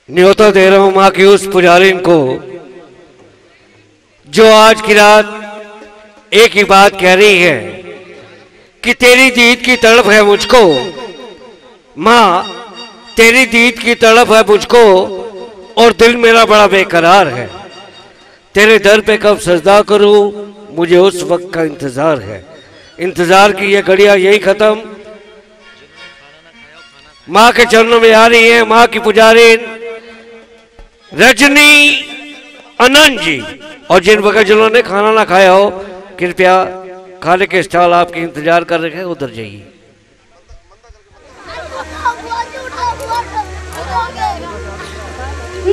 न्योता दे रहा हूं माँ की उस पुजारिन को जो आज की रात एक ही बात कह रही है कि तेरी दीद की तड़प है मुझको। माँ, तेरी दीद की तड़प है मुझको और दिल मेरा बड़ा बेकरार है। तेरे दर पे कब सजदा करूं, मुझे उस वक्त का इंतजार है। इंतजार की ये घड़ियां यही खत्म, माँ के चरणों में आ रही है माँ की पुजारिन रजनी आनंद जी। और जिन वक्त जिन्होंने खाना ना खाया हो, कृपया खाने के स्टॉल आपके इंतजार कर रहे हैं, उधर जाइए।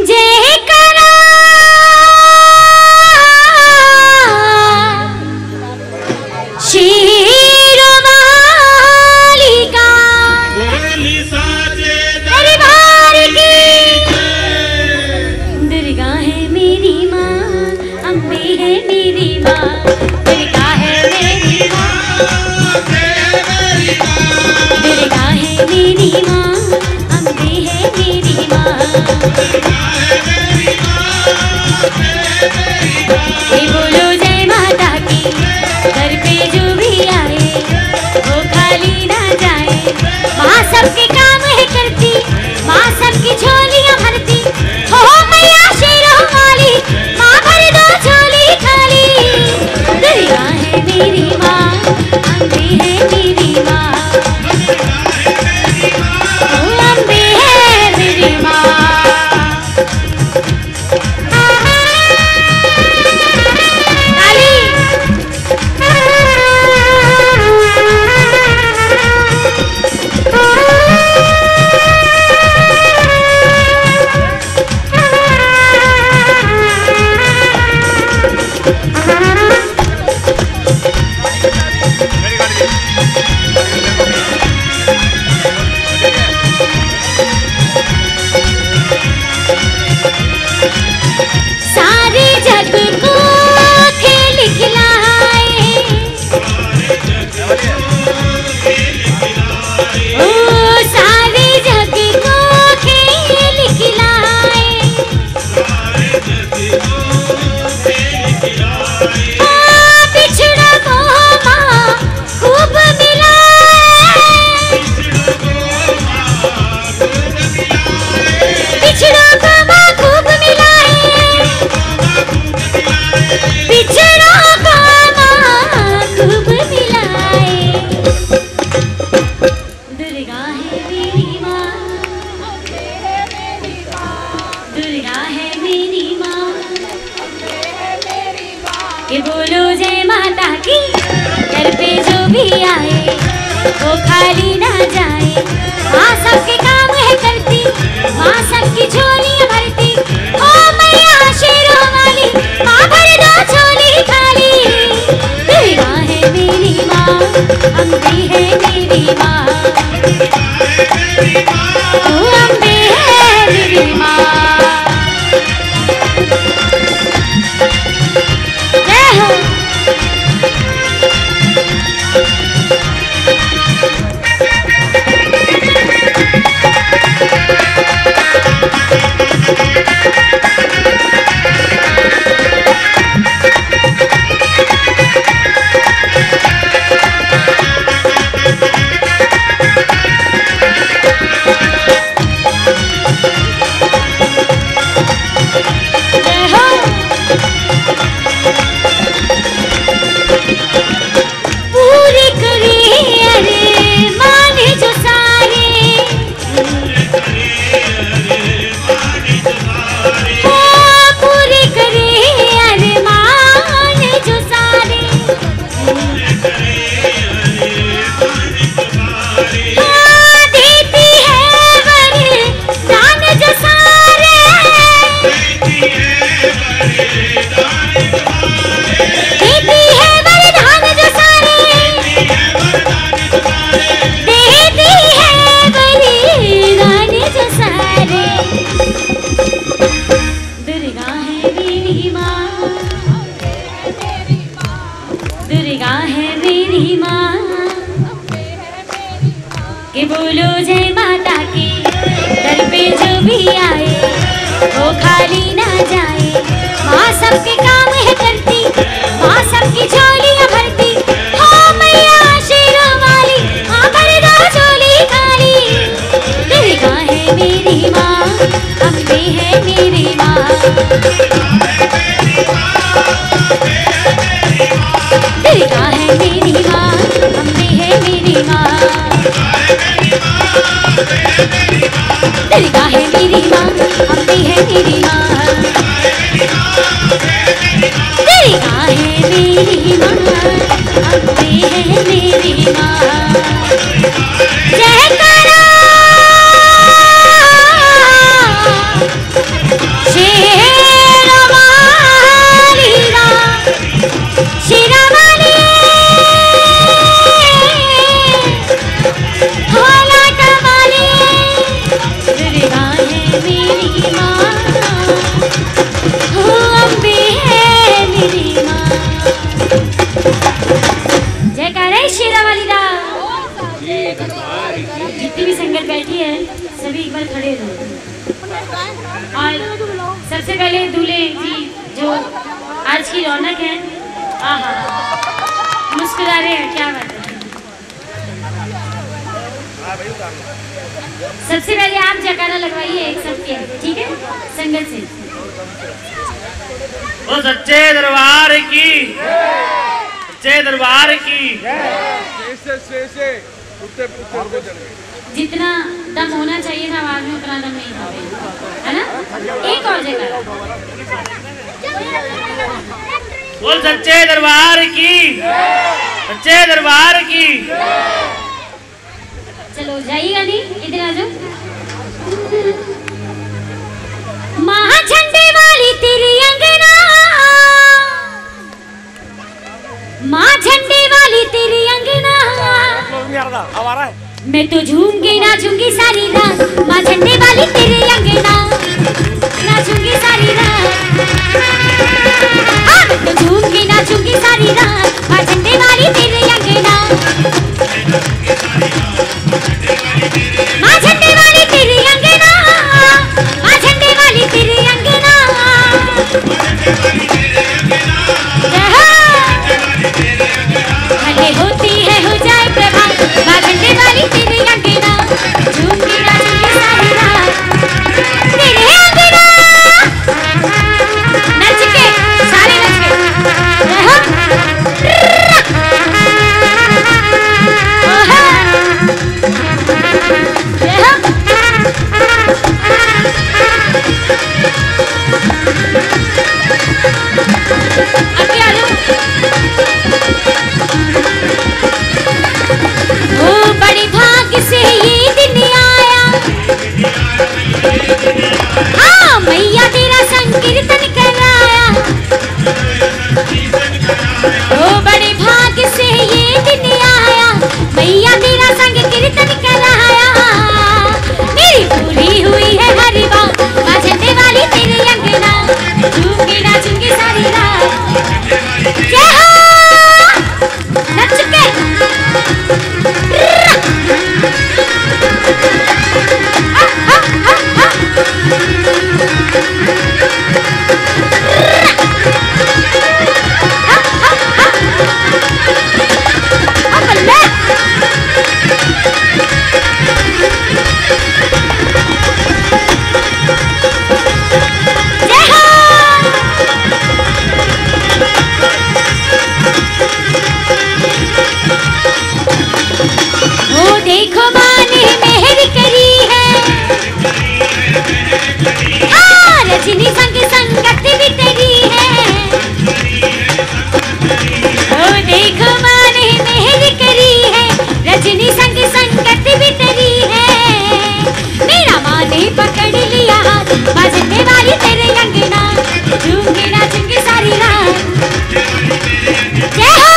जय करा बोलो जय माता की, घर पे जो भी आए वो खाली ना जाए। माँ सबके काम है करती, माँ सबकी झोलियाँ भरती। हो मैया शेरों वाली, माँ भर दो झोली खाली। दुर्गा है मेरी माँ, अम्बे है मेरी माँ, अम्बे है मेरी माँ। बोलो जय माता की, घर पे जो भी आए वो खाली ना जाए। माँ सबके काम है करती, माँ सबकी झोलियाँ भरती। ओ मैया शेरों वाली, माँ भर दो झोली खाली। दुर्गा है मेरी माँ, अम्बे है मेरी माँ, ओ अम्बे है मेरी माँ। सबके काम है करती, माँ सबकी झोलियाँ भरती। हो मैया शेरों वाली, माँ भर दो झोली खाली। दुर्गा है मेरी माँ, अम्बे है मेरी माँ। दुर्गा है मेरी माँ, अम्बे है मेरी माँ। दुर्गा है मेरी माँ, अम्बे है मेरी माँ। दुर्गा है मेरी माँ, अम्बे है मेरी माँ। जयकारा शेरों वाली माँ, शेरों वाली लाट वाली। दुर्गा है मेरी माँ, अम्बे है मेरी माँ। जयकारा शेरा वाली दा। जितनी भी संगत बैठी है सभी एक बार खड़े रहो। और सबसे पहले दूल्हे जी जो आज की रौनक है, आहा मुस्कुरा रहे हैं, क्या बात है। सबसे पहले आप जयकारा लगवाइए एक सबके, ठीक है, संगत से। ओ सच्चे दरबार की, सच्चे दरबार की। जितना दम होना चाहिए था आवाज में उतना दम नहीं था, है ना। एक और जयकारा। बोल सच्चे दरबार की, सच्चे दरबार की। चलो जाइएगा नहीं, इधर आ जाओ। माँ झंडे वाली तेरी अंगना, माँ झंडे वाली तेरी अंगना। मैं तो झूमगी नाचूंगी सारी रात, माँ झंडे वाली तेरी अंगना, नाचूंगी सारी रात। हाँ मैं तो झूमगी नाचूंगी सारी रात, माँ झंडे वाली तेरी अंगना। माँ झंडे वाली तेरी अंगना, माँ झंडे वाली तेरी अंगना। भले होती है हो जाए प्रभात, माँ झंडे वाली तेरी अंगना। झूमती नाचूंगी सारी रात तेरे अंगना। नच के सारे नच के बड़ी भाग से ये दिन आया। हाँ मैया तेरा संकीर्तन कराया। ओ बड़े भाग से ये दिन आया, मैया तेरा संकीर्तन कराया। मेरी पूरी हुई है हर बात, माँ झंडे वाली तेरी अंगना। झूमगी नाचूंगी सारी रात। जय हो नच के देखो माँ ने मेहर करी है। हाँ रजनी संग संगत भी तेरी है। ओ देखो माँ ने मेहर करी है, रजनी संग संगत भी तेरी है। मेरा माँ ने पकड़ लिया हाथ, माँ झंडे वाली तेरे अंगना। झूमगी नाचूंगी सारी रात। जय हो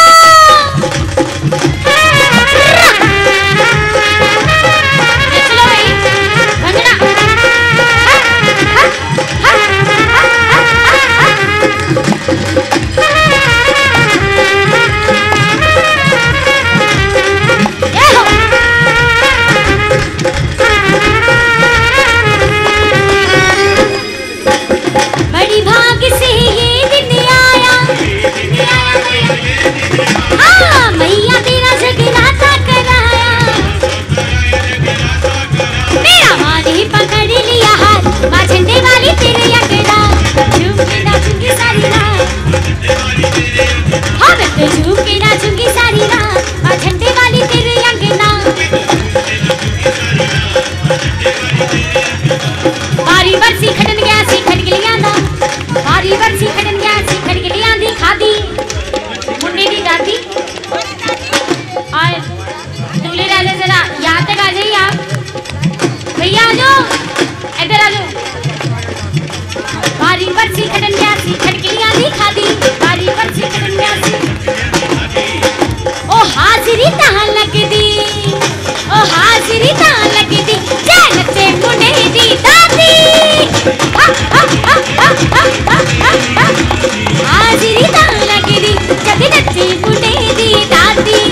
बारी बरसी खड़न सी खड़कलियां दिखा दी बारी बरसी खड़न सी ओ हाजिरी तां लगदी ओ हाजिरी तां लगदी जै नचे मुंडे दी दादी हाजिरी तां लगदी जद नचे मुंडे दी दादी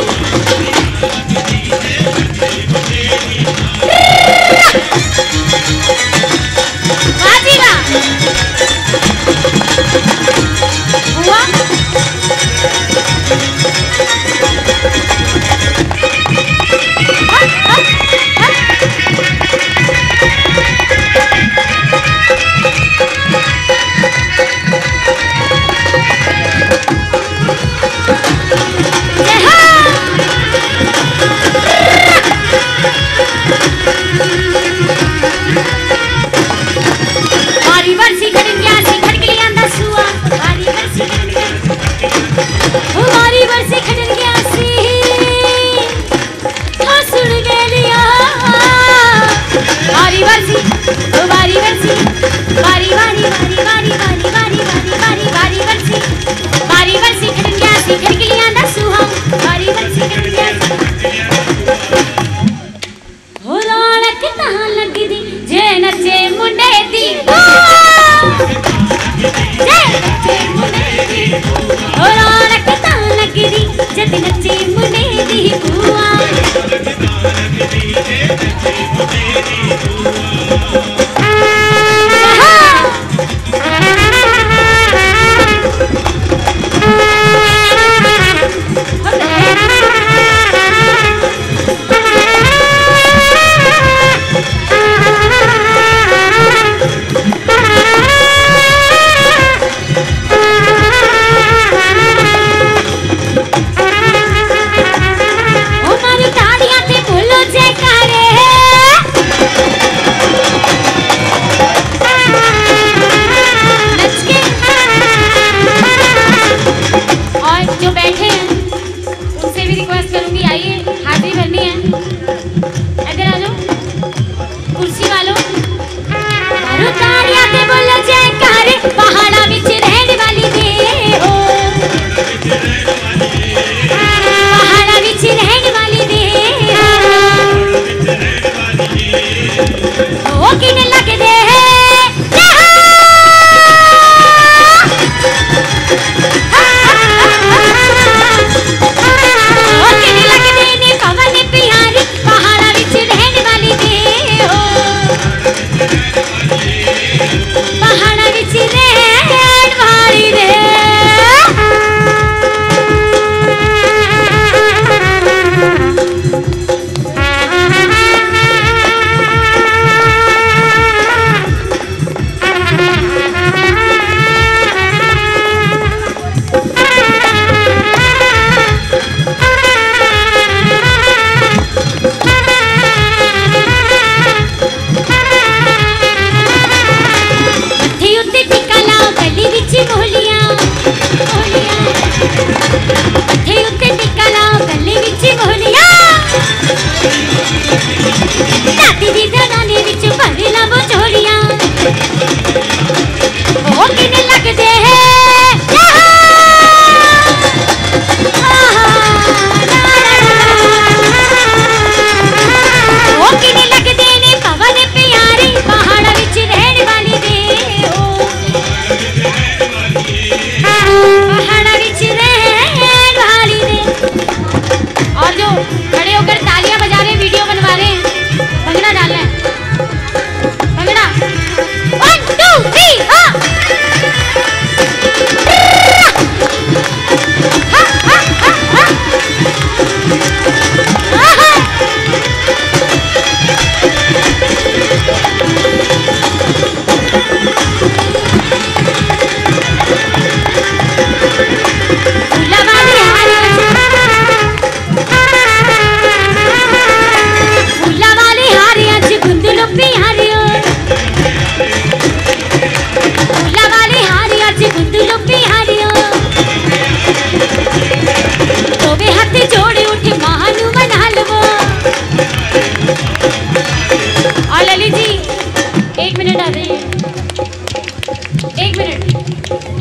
एक मिनट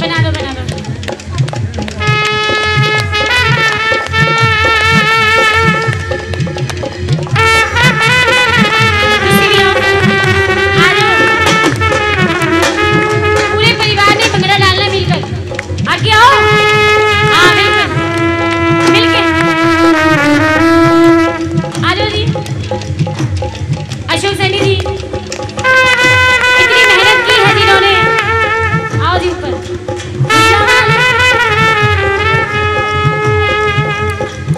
बना दो बना दो। पूरे परिवार ने भंगड़ा डालना मिलकर। आगे आओ। हाँ मिलकर मिलके आ जाओ जी। अशोक सैनी जी इतनी मेहनत की है जिन्होंने। आओ जी ऊपर।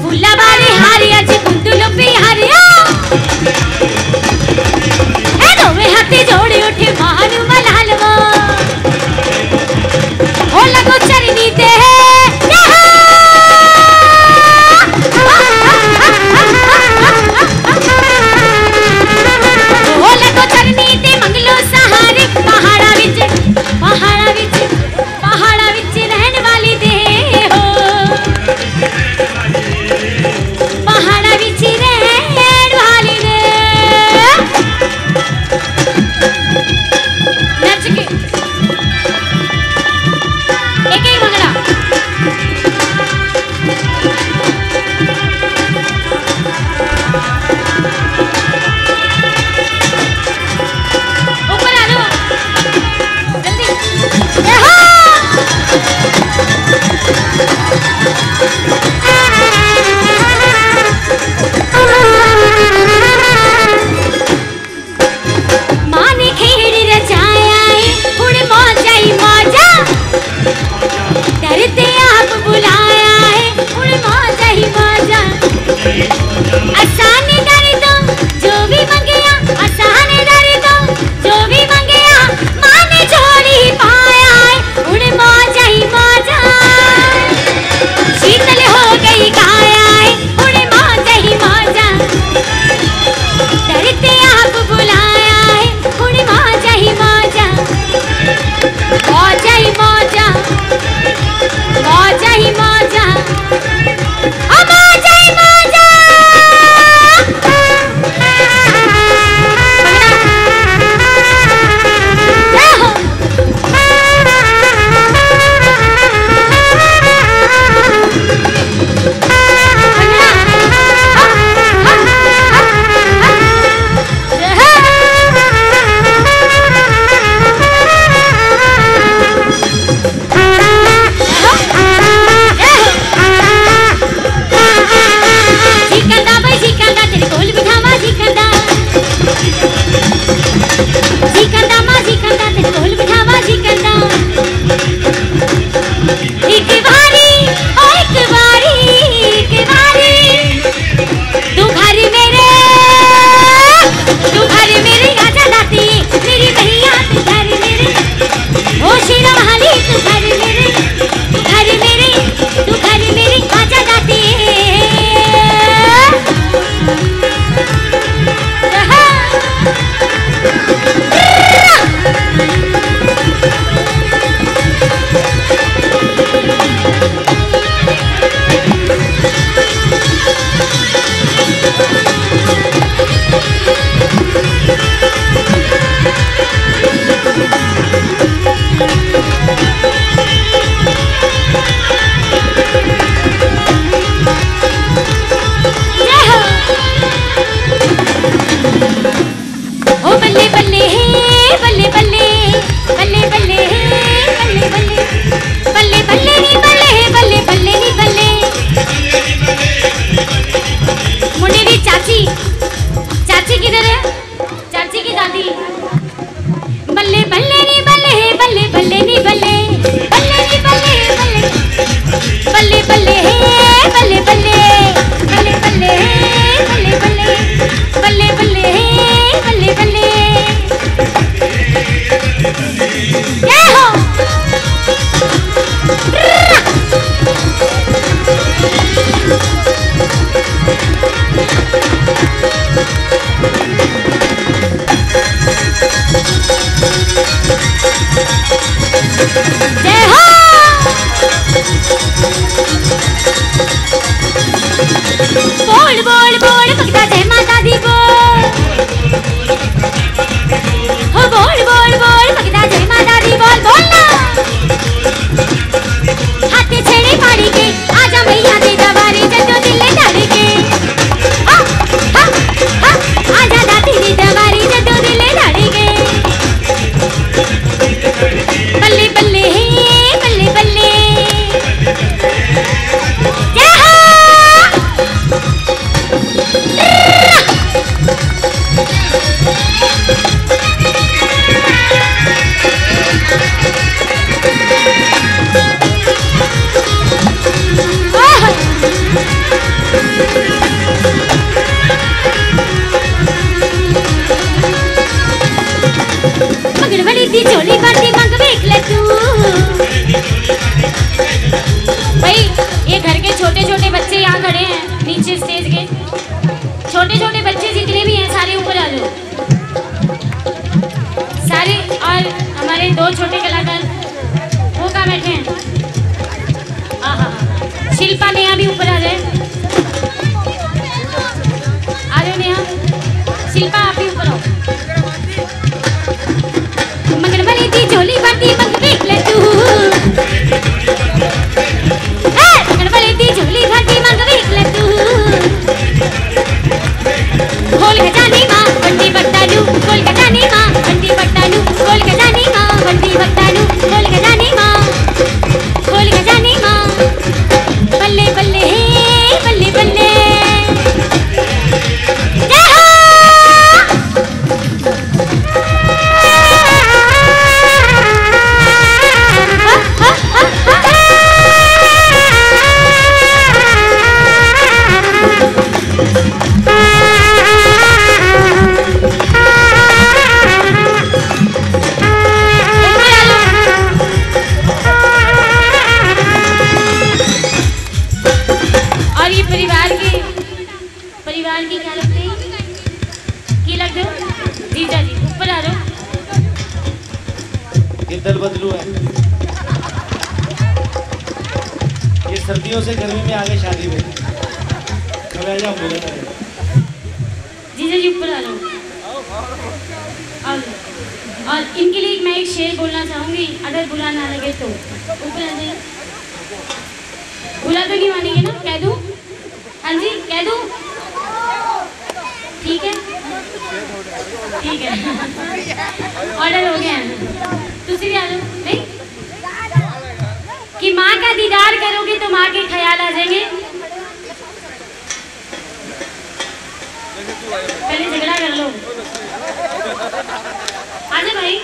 फूला बारी हारिया जी कुंडुलो बिहारिया है दोवे हाथे जोड़े उठे महानु मलालवा हो लगो चरनी ते हो लगो चरनी ते मंगलो सहारे पहाड़ा विच रहने वाली दे हो पहाड़ा विच रहने वाली दे नच के एक एक भंगड़ा ऊपर आ जाओ जल्दी। माने खेड़ रचाया है हुण मौजा ही मौजा डरते आप बुलाया है हुण मौजा ही मौजा आसान डर दो जो भी मंगया आसान डर दो जो भी मंगया माने छोड़ी पाया है हुण मौजा ही मौजा शीतल हो गई काया है हुण मौजा ही मौजा डरते आप बुलाया है हुण मौजा ही मौजा मौजा ही मौजा मौजा ही मौजा मौजा ही मौजा। बोल बोल बोल भगता जय माता दी बोल, हो बोल बोल बोल भगता जय माता दी बोल। मंगलवली दी झोली बाटी मंग देख ले तू। भाई ये घर के छोटे छोटे बच्चे यहाँ खड़े हैं नीचे स्टेज के, छोटे छोटे बच्चे जितने भी हैं सारे ऊपर आ लो सारे। और हमारे दो छोटे कलाकार वो कहाँ बैठे हैं? शिल्पा नेहा भी ऊपर आ जाए। आ जाओ नेहा, शिल्पा आप भी ऊपर आओ। मंगलवली दी झोली बाटी मंग देख ले तू। मंगलवली दी झोली बाटी मंग देख ले तू। खोल खजानी माँ बंटी बट्टालू, खोल खजानी माँ बंटी बट्टालू, खोल खजानी माँ बंटी बट्टालू, खोल खजानी माँ, खोल खजानी माँ। बल्ले बल्ले बल्ले बल्ले जय हो। और ये परिवार की क्या लगते हैं? की लगते हो? जीजा जी ऊपर आ जाओ। ये दल बदलू है, ये सर्दियों से गर्मी में आगे शादी में जीजा जी ऊपर आ जाओ। और इनके लिए मैं एक शेर बोलना चाहूंगी, अगर बुरा ना लगे तो ऊपर आ जाइए। बुरा तो नहीं मानेंगे ना? कह दूं? हाँ जी कह दूं? ठीक है ठीक है ऑर्डर हो गया। दूसरी भी आ जाओ। नहीं कि माँ का दीदार करोगे तो माँ के ख्याल आ जाएंगे। पहले झगड़ा कर लो। आजा भाई।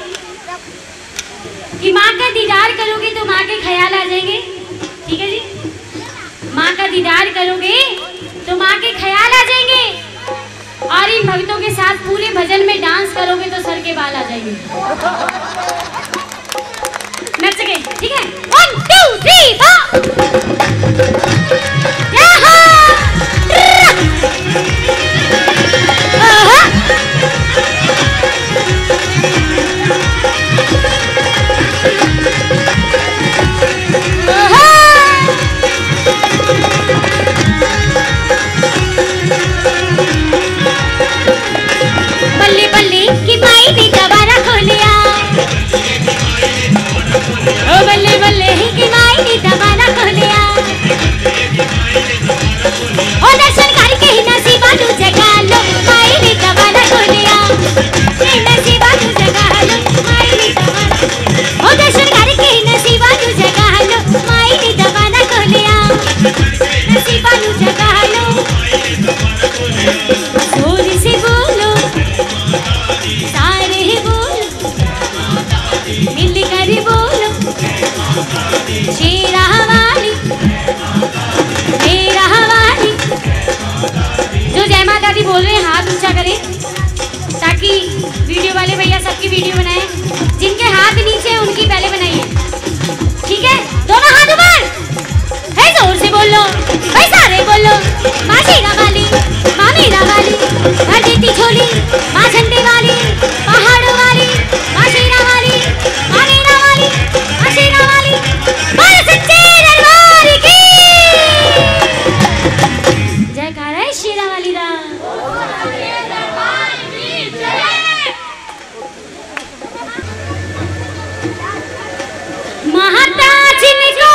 कि माँ का दीदार करोगे तो माँ के ख्याल आ जाएंगे। ठीक है जी। माँ का दीदार करोगे तो माँ के ख्याल आ जाएंगे। और इन भक्तों के साथ पूरे भजन में डांस करोगे तो सर के बाल आ जाएंगे। नच के ठीक है। 1 2 3 बल्ले बल्ले की माई ने दबारा खोलिया। ओ बल्ले बल्ले की माई ने दबारा खोलिया। ओ दर्शन करके ही नसीबा तू जगा लो, माई ने दबारा खोलिया। नसीबा तू जगा लो, माई ने दबारा। ओ दर्शन करके ही नसीबा तू जगा लो, माई ने दबारा खोलिया। नसीबा तू जगा लो, जोर से बोलो सारे बोलो, मिलकर बोलो शेरा वाली मेरा वाली। जो जय माता दी बोल रहे हैं हाथ ऊंचा करें ताकि वीडियो वाले भैया सबकी वीडियो बनाएं। जिनके हाथ नीचे हैं उनकी पहले बनाइए। ठीक है दोनों हाथ ऊपर है, जोर से बोलो भाई सारे बोलो। माँ शेरा वाली माँ मेरा वाली, भर देती झोली माँ झंडे वाली, पहाड़ों वाली माँ शेरा वाली, माँ मेरा वाली माँ शेरा वाली। बोल सच्चे दरबार की जयकारा है शेरा वाली दा। महाताज ने को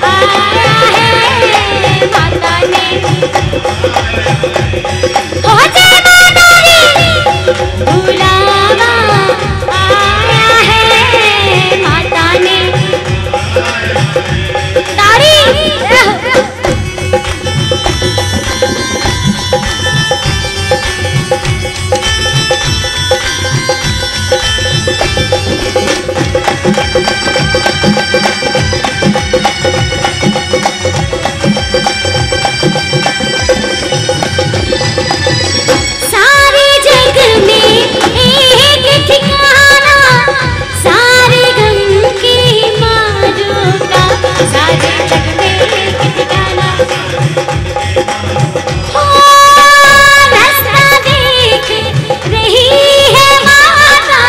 आया है माता ने। हो जय माता दी बुलावा आया है माता ने। तारी सारे जग में एक ठिकाना, सारे गम की मारों का, सारे जग में एक ठिकाना। हो रास्ता देख रही है माता,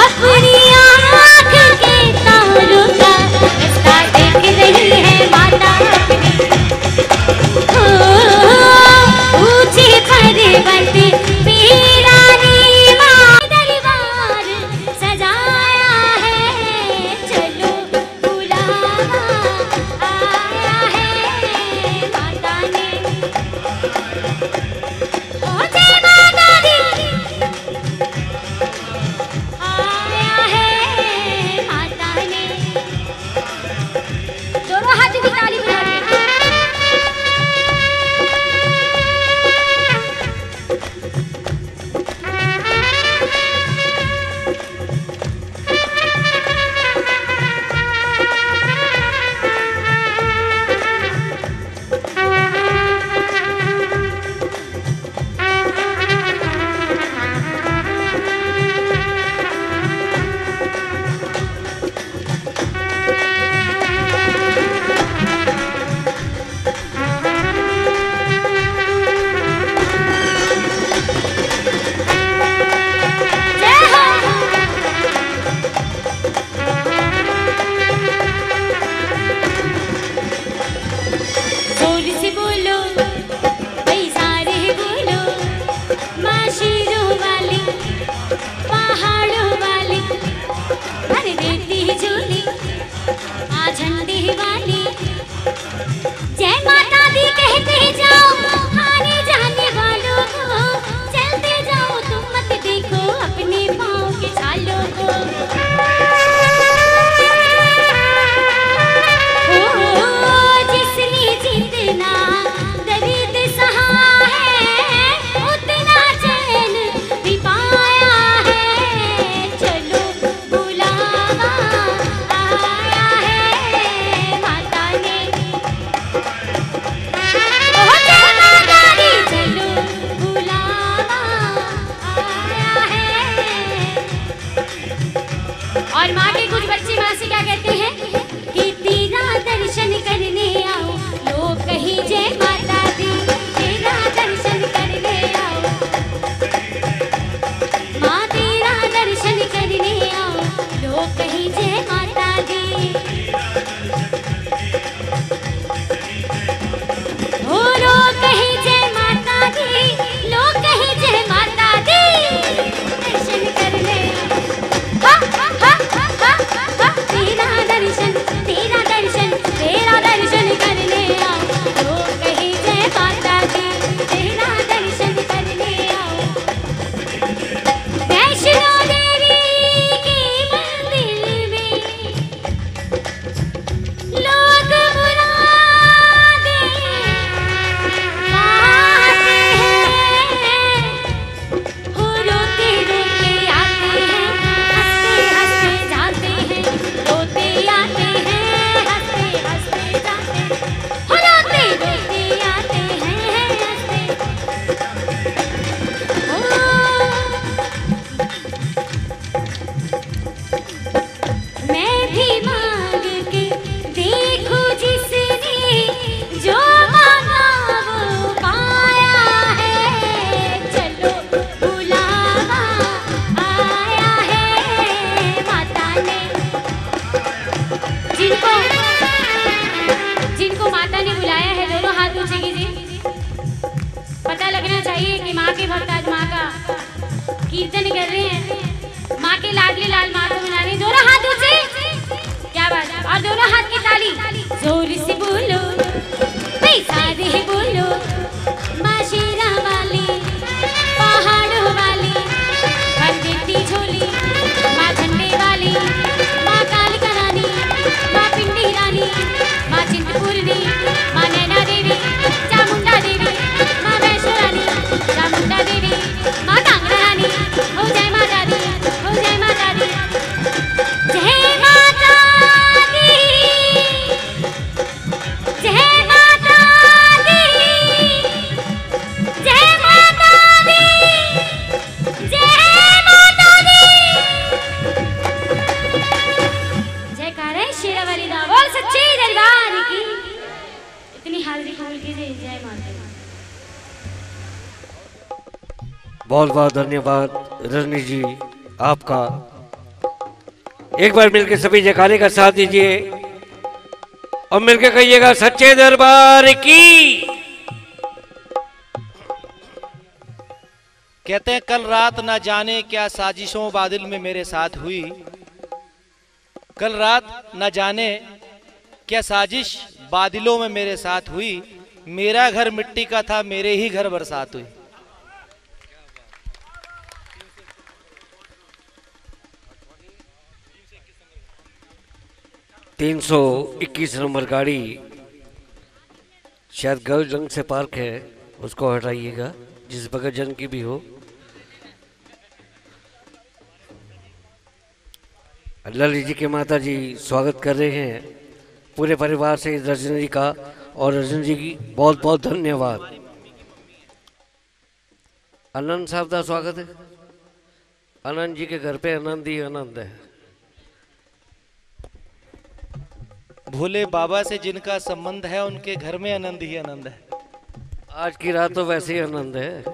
अपनी आँख के तारों का रास्ता देख रही है माता। हो ऊंचे पर्वत पे रानी माँ दरबार सजाया है, चलो बुलावा आया है माता ने। ओ जय माता दी आया है माता ने। दोनों हाथ की ताली बजा के जोर से बोलो भाई सारे बोलो, माँ शेरों वाली पहाड़ों वाली, हर देती झोली माँ झंडे वाली। जय माता दी कहते जाओ आने जाने वालों को, चलते जाओ तुम मत देखो अपने पाँव के छालों को। जिसने जितना दर्द सहा है, उतना चैन भी पाया है, चलो बुलावा आया है माता ने। ओ जय माता दी चलो बुलावा आया है। और माँ के कुछ बच्चे माँ से क्या कहते हैं कि तेरा दर्शन करने आओ, लोग कहीं जय माता दी, तेरा दर्शन करने आओ। माँ तेरा दर्शन करने आओ, लोग कहीं जय माता दी। हो लोग कहीं जय माता दी, लोग कहीं जय माता दी, दर्शन करने आओ। हा हा हा हा हा, तेरा दर्शन तेरा दर्शन तेरा दर्शन करने आओ, लोग कहीं जय माता दी, तेरा दर्शन करने आओ। वैष्णो देवी के मंदिर में लोग मुरादें मांगते हैं। हो रोते रोते आते हैं, हंसते हंसते जाते हैं, रोते आते हैं, हंसते हंसते जाते हैं। हो रोते रोते आते हैं, हंसते। मैं भी मांग के देखूं जिसने जो मांगा वो पाया है, चलो बुलावा आया है माता ने। जिनको माता ने बुलाया है, दोनों हाथ ऊंचे कीजिए। पता लगना चाहिए कि माँ के भक्त आज माँ का कीर्तन कर रहे हैं, माँ के लाडली लाल माँ को मना रहे हैं। दोनों हाथ ऊंचे, क्या बात है। और दोनों हाथ की ताली जोर से बोलो पैसा दे बोलो, माँ शेरा वाली पहाड़ों वाली भर देती झोली, माँ झंडे वाली, माँ कालिका रानी, माँ पिंडी रानी, माँ चिंतपूर्णी, माँ नैना देवी, चामुंडा देवी, माँ वैष्णो रानी, चामुंडा देवी, माँ कांगड़ा रानी, हो जय माता दी, हो जय माता दी, जय माता दी, जय माता दी, जय माता दी, जय माता दी। जयकारा शेरा वाली दा बोल सच्चे दरबार की। इतनी हाजिरी कबूल कीजिए। जय माता दी। बहुत बहुत धन्यवाद रजनी जी आपका। एक बार मिलकर सभी जयकारे का साथ दीजिए और मिलकर कहिएगा सच्चे दरबार की। कहते हैं कल रात ना जाने क्या साजिशों बादल में मेरे साथ हुई, कल रात न जाने क्या साजिश बादलों में मेरे साथ हुई, मेरा घर मिट्टी का था मेरे ही घर बरसात हुई। 321 नंबर गाड़ी शायद गर्ल जंग से पार्क है, उसको हटाइएगा जिस बगैर जंग की भी हो। ललित जी के माता जी स्वागत कर रहे हैं पूरे परिवार से रजनी जी का, और रजनी जी की बहुत बहुत धन्यवाद। आनंद साहब का स्वागत है। आनंद जी के घर पे आनंद ही आनंद है। भोले बाबा से जिनका संबंध है उनके घर में आनंद ही आनंद है। आज की रात तो वैसे ही आनंद है।